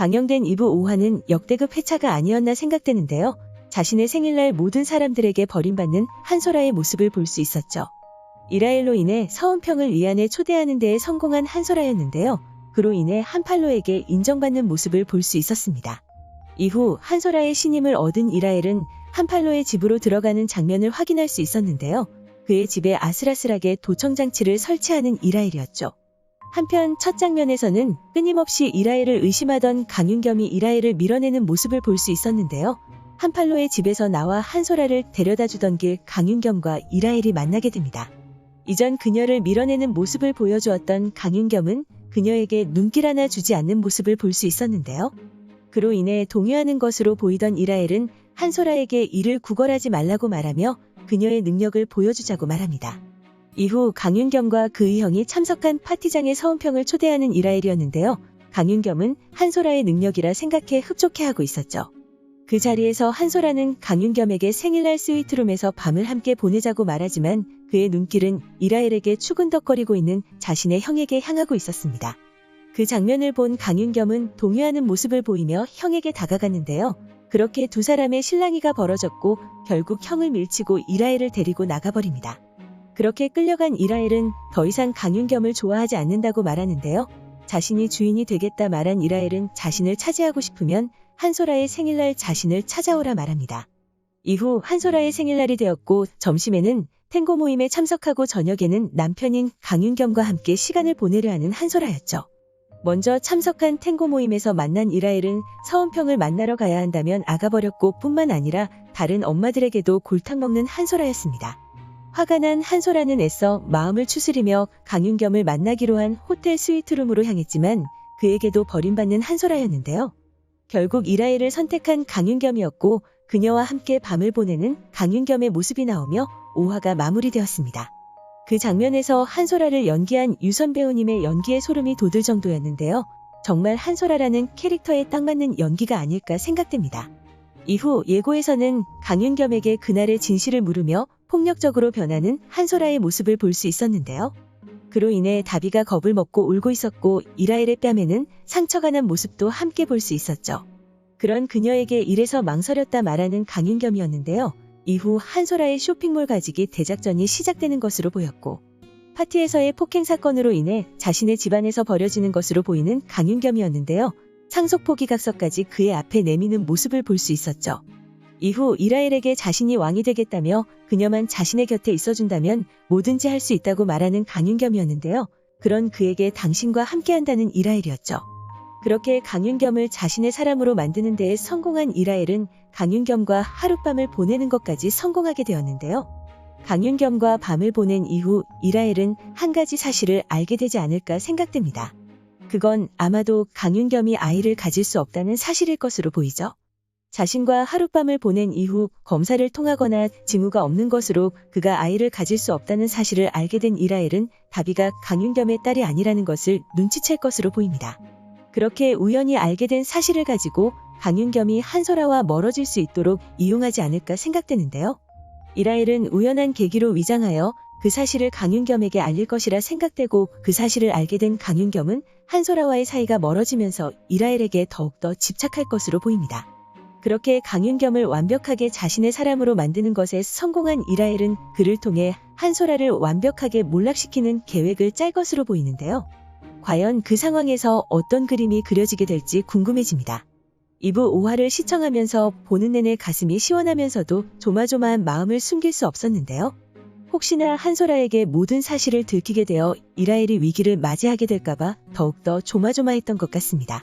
방영된 2부 5화는 역대급 회차가 아니었나 생각되는데요. 자신의 생일날 모든 사람들에게 버림받는 한소라의 모습을 볼 수 있었죠. 이라엘로 인해 서은평을 위안에 초대하는 데에 성공한 한소라였는데요. 그로 인해 한팔로에게 인정받는 모습을 볼 수 있었습니다. 이후 한소라의 신임을 얻은 이라엘은 한팔로의 집으로 들어가는 장면을 확인할 수 있었는데요. 그의 집에 아슬아슬하게 도청장치를 설치하는 이라엘이었죠. 한편 첫 장면에서는 끊임없이 이라엘을 의심하던 강윤겸이 이라엘을 밀어내는 모습을 볼 수 있었는데요. 한팔로의 집에서 나와 한소라를 데려다주던 길 강윤겸과 이라엘이 만나게 됩니다. 이전 그녀를 밀어내는 모습을 보여주었던 강윤겸은 그녀에게 눈길 하나 주지 않는 모습을 볼 수 있었는데요. 그로 인해 동요하는 것으로 보이던 이라엘은 한소라에게 이를 구걸하지 말라고 말하며 그녀의 능력을 보여주자고 말합니다. 이후 강윤겸과 그의 형이 참석한 파티장에 서은평을 초대하는 이라엘이었는데요. 강윤겸은 한소라의 능력이라 생각해 흡족해하고 있었죠. 그 자리에서 한소라는 강윤겸에게 생일날 스위트룸에서 밤을 함께 보내자고 말하지만 그의 눈길은 이라엘에게 추근덕거리고 있는 자신의 형에게 향하고 있었습니다. 그 장면을 본 강윤겸은 동요하는 모습을 보이며 형에게 다가갔는데요. 그렇게 두 사람의 실랑이가 벌어졌고 결국 형을 밀치고 이라엘을 데리고 나가버립니다. 그렇게 끌려간 이라엘은 더 이상 강윤겸을 좋아하지 않는다고 말하는데요. 자신이 주인이 되겠다 말한 이라엘은 자신을 차지하고 싶으면 한소라의 생일날 자신을 찾아오라 말합니다. 이후 한소라의 생일날이 되었고 점심에는 탱고 모임에 참석하고 저녁에는 남편인 강윤겸과 함께 시간을 보내려 하는 한소라였죠. 먼저 참석한 탱고 모임에서 만난 이라엘은 서은평을 만나러 가야 한다면 아가버렸고 뿐만 아니라 다른 엄마들에게도 골탕 먹는 한소라였습니다. 화가 난 한소라는 애써 마음을 추스리며 강윤겸을 만나기로 한 호텔 스위트룸으로 향했지만 그에게도 버림받는 한소라였는데요. 결국 이라엘을 선택한 강윤겸이었고 그녀와 함께 밤을 보내는 강윤겸의 모습이 나오며 5화가 마무리되었습니다. 그 장면에서 한소라를 연기한 유선 배우님의 연기에 소름이 돋을 정도였는데요. 정말 한소라라는 캐릭터에 딱 맞는 연기가 아닐까 생각됩니다. 이후 예고에서는 강윤겸에게 그날의 진실을 물으며 폭력적으로 변하는 한소라의 모습을 볼 수 있었는데요. 그로 인해 다비가 겁을 먹고 울고 있었고 이라엘의 뺨에는 상처가 난 모습도 함께 볼 수 있었죠. 그런 그녀에게 이래서 망설였다 말하는 강윤겸이었는데요. 이후 한소라의 쇼핑몰 가지기 대작전이 시작되는 것으로 보였고 파티에서의 폭행 사건으로 인해 자신의 집안에서 벌어지는 것으로 보이는 강윤겸이었는데요. 상속 포기각서까지 그의 앞에 내미는 모습을 볼 수 있었죠. 이후 이라엘에게 자신이 왕이 되겠다며 그녀만 자신의 곁에 있어준다면 뭐든지 할 수 있다고 말하는 강윤겸이었는데요. 그런 그에게 당신과 함께한다는 이라엘이었죠. 그렇게 강윤겸을 자신의 사람으로 만드는 데에 성공한 이라엘은 강윤겸과 하룻밤을 보내는 것까지 성공하게 되었는데요. 강윤겸과 밤을 보낸 이후 이라엘은 한 가지 사실을 알게 되지 않을까 생각됩니다. 그건 아마도 강윤겸이 아이를 가질 수 없다는 사실일 것으로 보이죠. 자신과 하룻밤을 보낸 이후 검사를 통하거나 징후가 없는 것으로 그가 아이를 가질 수 없다는 사실을 알게 된 이라엘은 다비가 강윤겸의 딸이 아니라는 것을 눈치챌 것으로 보입니다. 그렇게 우연히 알게 된 사실을 가지고 강윤겸이 한소라와 멀어질 수 있도록 이용하지 않을까 생각되는데요. 이라엘은 우연한 계기로 위장하여 그 사실을 강윤겸에게 알릴 것이라 생각되고 그 사실을 알게 된 강윤겸은 한소라와의 사이가 멀어지면서 이라엘에게 더욱더 집착할 것으로 보입니다. 그렇게 강윤겸을 완벽하게 자신의 사람으로 만드는 것에 성공한 이라엘은 그를 통해 한소라를 완벽하게 몰락시키는 계획을 짤 것으로 보이는데요. 과연 그 상황에서 어떤 그림이 그려지게 될지 궁금해집니다. 2부 5화를 시청하면서 보는 내내 가슴이 시원하면서도 조마조마한 마음을 숨길 수 없었는데요. 혹시나 한소라에게 모든 사실을 들키게 되어 이라엘이 위기를 맞이하게 될까봐 더욱더 조마조마했던 것 같습니다.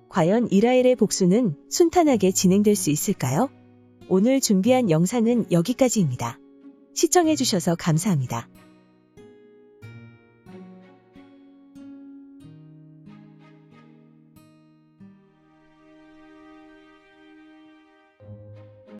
과연 이라엘의 복수는 순탄하게 진행될 수 있을까요? 오늘 준비한 영상은 여기까지입니다. 시청해주셔서 감사합니다.